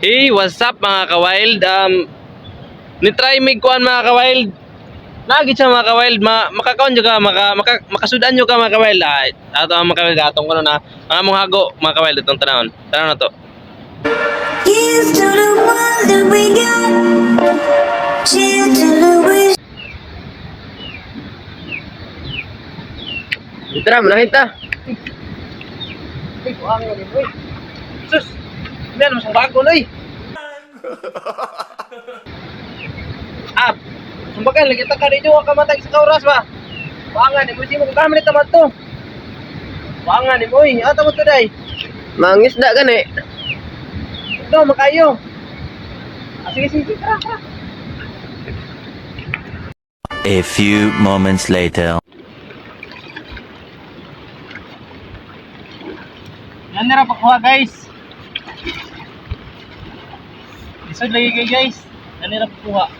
Hey, what's up mga ka-wild? Nitry mig kuan mga ka-wild. Lagi siya mga ka-wild, makakaon jud ka, makasudan jud ka mga ka-wild. Ato ang mga ka-wild atong kuno na. Ang among hago mga ka-wild itong tanawon. Tanaw na to. Here's to the world that we got. Cheers to the wish. Tara, manahit ta. Ay, kuang ni boy. Sus. Meron sa bago noy. Sumbagan lagi ta ka dito ka matay sa kauras ba. Kuangan ni mo si mo kamit ta to. Kuangan ni mo, ata mo to day. Mangisda gani. Ito, makayo. Sige, tara. A few moments later. Yan na pakuha guys. Isod lagi kayo guys. Yan na pakuha.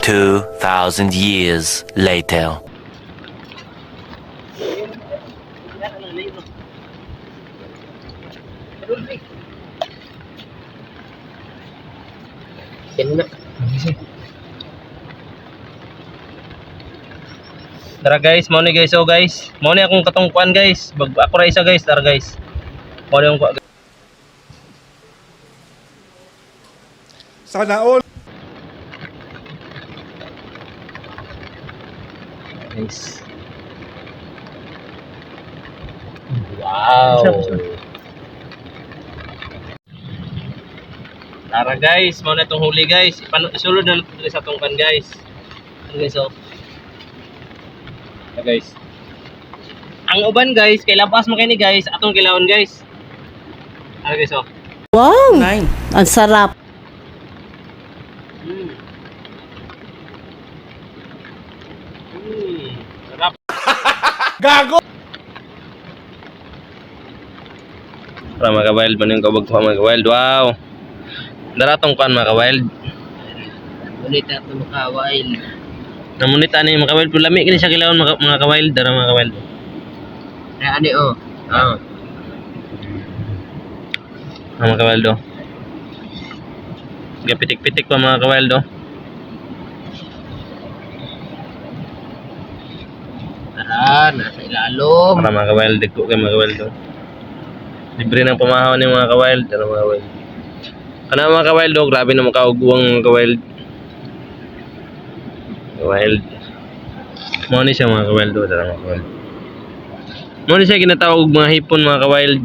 Two 2,000 years later. Tara guys, mo ni guys, oh guys. Mo ni akong katungkuan guys. Ako ra isa guys, tara guys. Mo ni akong Sana all. guys. Wow. Tara guys, mo na itong huli guys. Isulod na natin sa tungkan guys. Ano guys, oh. Guys. Ang uban guys, kay lapas mo kini guys, atong kilawon guys. Ano guys, oh. Wow! Ang sarap. Sarap. Gago! Para mga ka-wild, man yung kabag mga ka-wild. Wow. Daratong kan mga ka-wild. Ulit ato makawain. Namunita ni mga ka-wild. Pulami kini siya kilawon mga ka-wild. Dara mga ka-wild. Ay ani oh. Ah. Mga ka-wild, oh. Gapitik-pitik pa mga ka-wild, oh. Tara, nasa ilalom. Para mga ka-wild, dagko kay mga ka-wild, oh. Libre ng pamahaw ni mga ka-wild. Dara mga ka-wild. Kana mga ka-wild, oh. Grabe na makaugwang mga ka-wild. Ka-wild. Mo ni siya mga ka-wild, oh. Dara mga ka-wild. Mo ni siya ginatawag mga hipon mga ka-wild.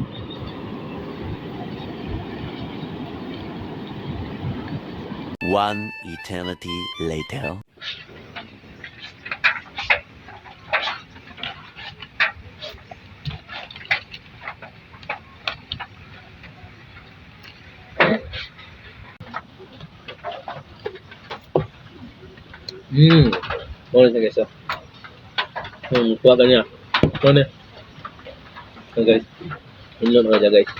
One eternity later. Mo ni siya guys, oh. Kuha ka niya. Mo ni. So guys. Inlon ka dyan guys.